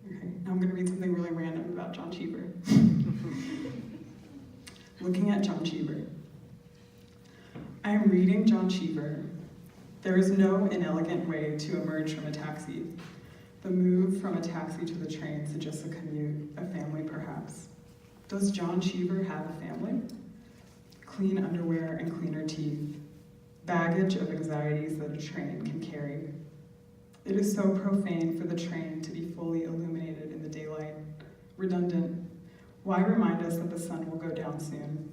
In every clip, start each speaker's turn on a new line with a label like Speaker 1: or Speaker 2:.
Speaker 1: Okay, now I'm going to read something really random about John Cheever. Looking at John Cheever. I am reading John Cheever. There is no inelegant way to emerge from a taxi. The move from a taxi to the train suggests a commute, a family perhaps. Does John Cheever have a family? Clean underwear and cleaner teeth. Baggage of anxieties that a train can carry. It is so profane for the train to be fully illuminated in the daylight. Redundant. Why remind us that the sun will go down soon?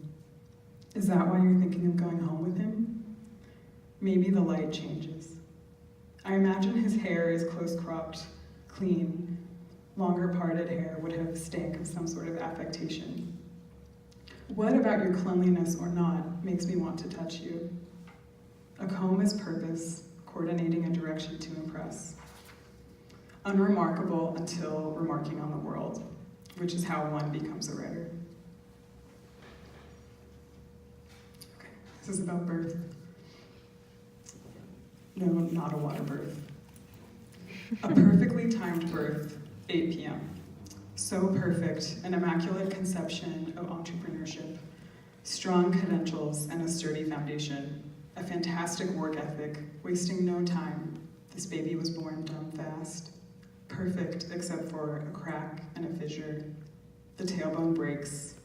Speaker 1: Is that why you're thinking of going home with him? Maybe the light changes. I imagine his hair is close-cropped, clean. Longer parted hair would have stank of some sort of affectation. What about your cleanliness or not makes me want to touch you? A comb is purpose, coordinating a direction to impress. Unremarkable until remarking on the world, which is how one becomes a writer. Okay, this is about birth. No, not a water birth. A perfectly timed birth, 8 p.m. So perfect, an immaculate conception of entrepreneurship, strong credentials and a sturdy foundation, a fantastic work ethic, wasting no time. This baby was born dumb fast. Perfect except for a crack and a fissure. The tailbone breaks.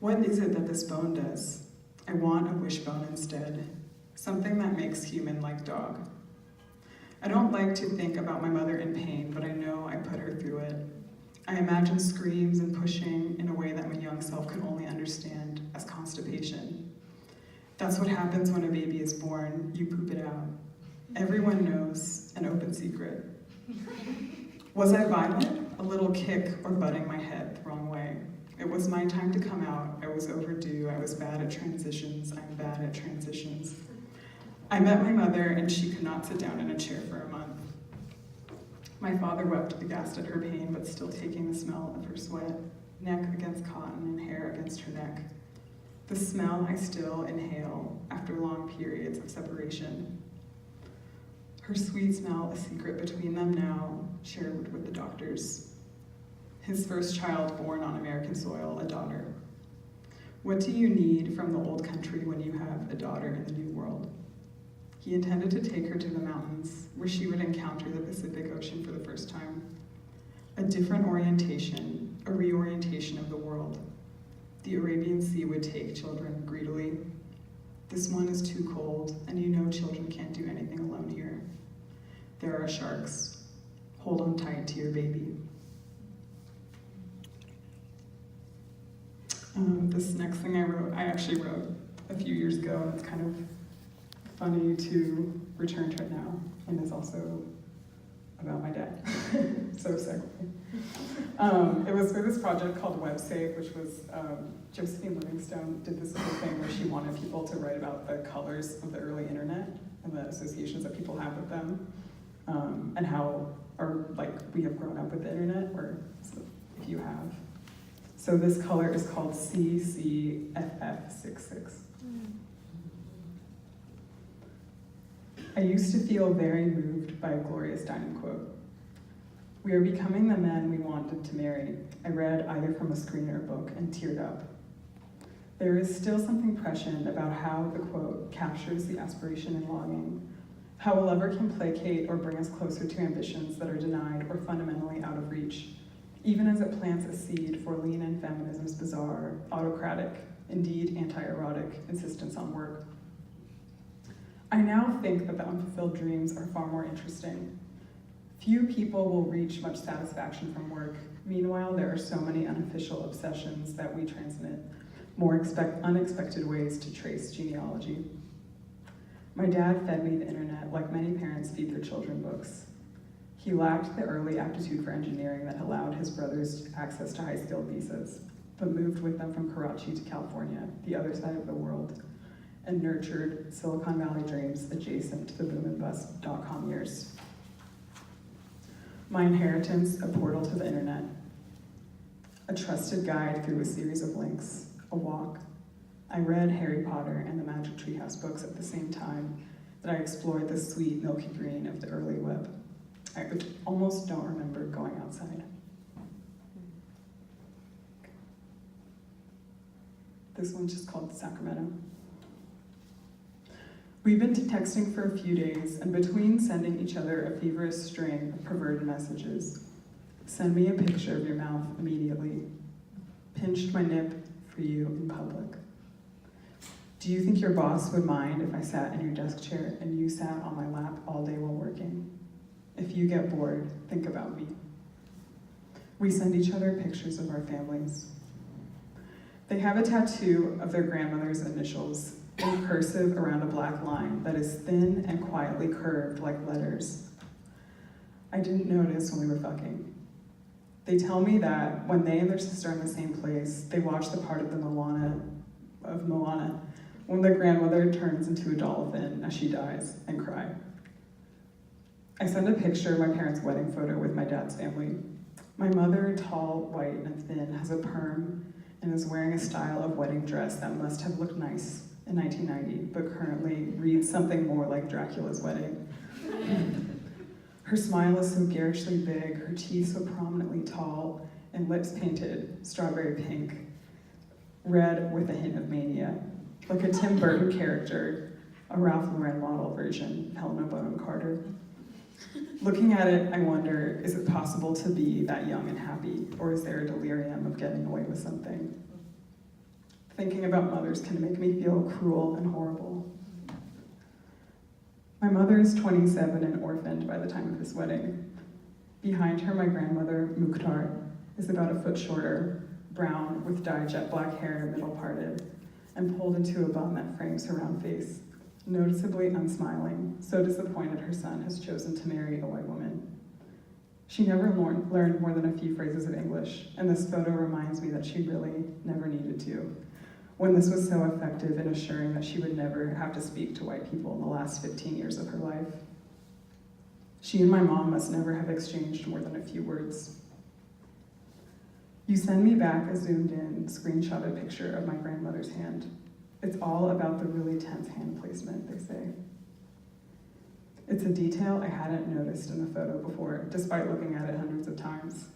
Speaker 1: What is it that this bone does? I want a wishbone instead. Something that makes human like dog. I don't like to think about my mother in pain, but I know I put her through it. I imagine screams and pushing in a way that my young self could only understand as constipation. That's what happens when a baby is born, you poop it out. Everyone knows, an open secret. Was I violent? A little kick or butting my head the wrong way. It was my time to come out. I was overdue. I was bad at transitions. I'm bad at transitions. I met my mother and she could not sit down in a chair for a month. My father wept aghast at her pain, but still taking the smell of her sweat, neck against cotton and hair against her neck. The smell I still inhale after long periods of separation. Her sweet smell, a secret between them now, shared with the doctors. His first child born on American soil, a daughter. What do you need from the old country when you have a daughter in the new world? He intended to take her to the mountains, where she would encounter the Pacific Ocean for the first time. A different orientation, a reorientation of the world. The Arabian Sea would take children greedily. This one is too cold, and you know children can't do anything alone here. There are sharks. Hold on tight to your baby. This next thing I actually wrote a few years ago, and it's kind of funny to return to it now, and it's also about my dad. So segue. It was for this project called WebSafe, which was Josephine Livingstone did this little thing where she wanted people to write about the colors of the early internet and the associations that people have with them, and how, or like we have grown up with the internet, or so if you have. So this color is called CCFF66. I used to feel very moved by a Gloria Steinem quote. We are becoming the men we wanted to marry. I read either from a screen or a book and teared up. There is still something prescient about how the quote captures the aspiration and longing, how a lover can placate or bring us closer to ambitions that are denied or fundamentally out of reach, even as it plants a seed for lean-in feminism's bizarre, autocratic, indeed anti-erotic insistence on work. I now think that the unfulfilled dreams are far more interesting. Few people will reach much satisfaction from work. Meanwhile, there are so many unofficial obsessions that we transmit, more unexpected ways to trace genealogy. My dad fed me the internet like many parents feed their children books. He lacked the early aptitude for engineering that allowed his brothers access to high-skilled visas, but moved with them from Karachi to California, the other side of the world, and nurtured Silicon Valley dreams adjacent to the boom and bust .com years. My inheritance, a portal to the internet, a trusted guide through a series of links, a walk. I read Harry Potter and the Magic Treehouse books at the same time that I explored the sweet milky green of the early web. I almost don't remember going outside. This one's just called Sacramento. We've been texting for a few days, and between sending each other a feverish string of perverted messages, send me a picture of your mouth immediately. Pinched my nip for you in public. Do you think your boss would mind if I sat in your desk chair and you sat on my lap all day while working? If you get bored, think about me. We send each other pictures of our families. They have a tattoo of their grandmother's initials in cursive around a black line that is thin and quietly curved like letters. I didn't notice when we were fucking. They tell me that when they and their sister are in the same place, they watch the part of Moana, when the grandmother turns into a dolphin as she dies, and cry. I send a picture of my parents' wedding photo with my dad's family. My mother, tall, white, and thin, has a perm and is wearing a style of wedding dress that must have looked nice in 1990, but currently reads something more like Dracula's wedding. Her smile is so garishly big, her teeth so prominently tall, and lips painted strawberry pink, red with a hint of mania, like a Tim Burton character, a Ralph Lauren model version, Helena Bonham Carter. Looking at it, I wonder, is it possible to be that young and happy, or is there a delirium of getting away with something? Thinking about mothers can make me feel cruel and horrible. My mother is 27 and orphaned by the time of this wedding. Behind her, my grandmother, Mukhtar, is about a foot shorter, brown, with dyed jet black hair, middle parted, and pulled into a bun that frames her round face, noticeably unsmiling, so disappointed her son has chosen to marry a white woman. She never learned more than a few phrases of English, and this photo reminds me that she really never needed to, when this was so effective in assuring that she would never have to speak to white people in the last 15 years of her life. She and my mom must never have exchanged more than a few words. You send me back a zoomed-in, screenshotted picture of my grandmother's hand. It's all about the really tense hand placement, they say. It's a detail I hadn't noticed in the photo before, despite looking at it hundreds of times.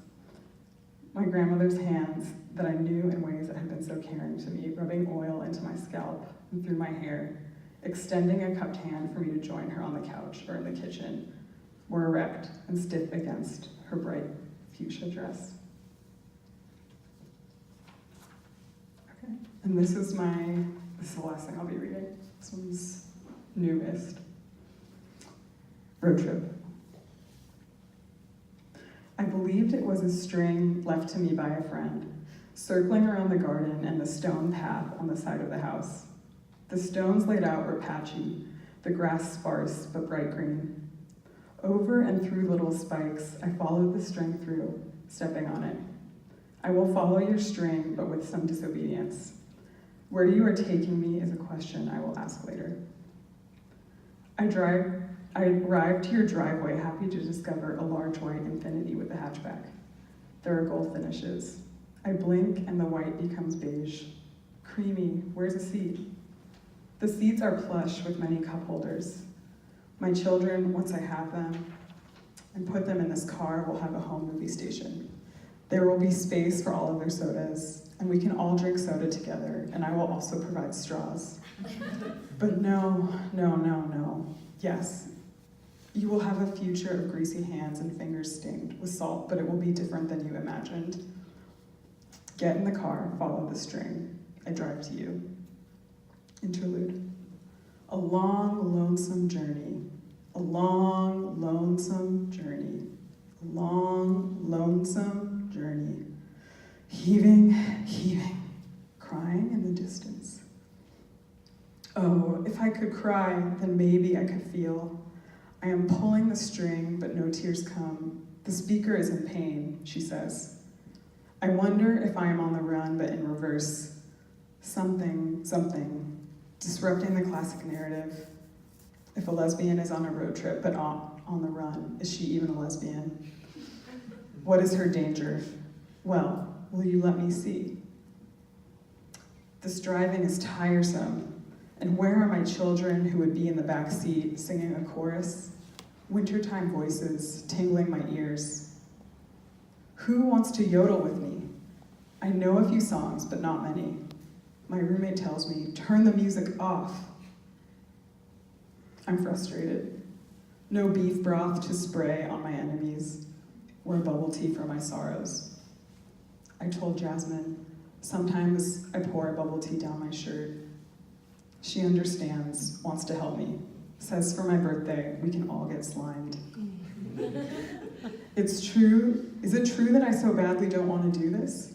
Speaker 1: My grandmother's hands that I knew in ways that had been so caring to me, rubbing oil into my scalp and through my hair, extending a cupped hand for me to join her on the couch or in the kitchen, were erect and stiff against her bright fuchsia dress. Okay, and this is the last thing I'll be reading. This one's newest. Road trip. I believed it was a string left to me by a friend, circling around the garden and the stone path on the side of the house. The stones laid out were patchy, the grass sparse but bright green. Over and through little spikes, I followed the string through, stepping on it. I will follow your string, but with some disobedience. Where you are taking me is a question I will ask later. I arrived to your driveway, happy to discover a large white Infiniti with a hatchback. There are gold finishes. I blink and the white becomes beige. Creamy, where's a seat? The seats are plush with many cup holders. My children, once I have them and put them in this car, will have a home movie station. There will be space for all of their sodas, and we can all drink soda together, and I will also provide straws. But no. Yes, you will have a future of greasy hands and fingers stained with salt, but it will be different than you imagined. Get in the car, follow the string. I drive to you. Interlude. A long, lonesome journey. A long, lonesome journey. A long, lonesome journey. Heaving, crying in the distance. Oh, if I could cry, then maybe I could feel. I am pulling the string, but no tears come. The speaker is in pain, she says. I wonder if I am on the run, but in reverse. Something, disrupting the classic narrative. If a lesbian is on a road trip, but on the run, is she even a lesbian? What is her danger? Well, will you let me see? This driving is tiresome. And where are my children who would be in the back seat singing a chorus? wintertime voices tingling my ears. Who wants to yodel with me? I know a few songs, but not many. My roommate tells me, turn the music off. I'm frustrated. No beef broth to spray on my enemies, or bubble tea for my sorrows. I told Jasmine, sometimes I pour bubble tea down my shirt. She understands, wants to help me, says for my birthday, we can all get slimed. It's true. Is it true that I so badly don't want to do this?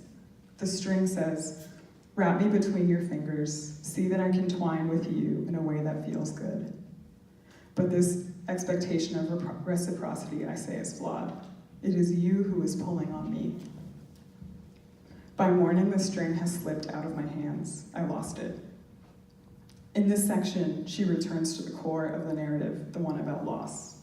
Speaker 1: The string says, wrap me between your fingers, see that I can twine with you in a way that feels good. But this expectation of reciprocity, I say, is flawed. It is you who is pulling on me. By morning, the string has slipped out of my hands. I lost it. In this section, she returns to the core of the narrative, the one about loss.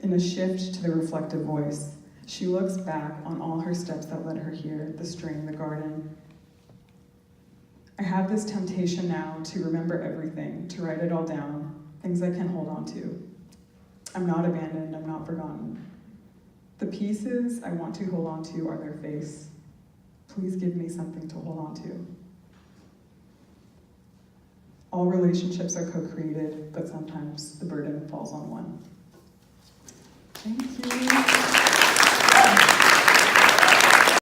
Speaker 1: In a shift to the reflective voice, she looks back on all her steps that led her here, the string, the garden. I have this temptation now to remember everything, to write it all down, things I can hold on to. I'm not abandoned, I'm not forgotten. The pieces I want to hold on to are their face. Please give me something to hold on to. All relationships are co-created, but sometimes the burden falls on one. Thank you.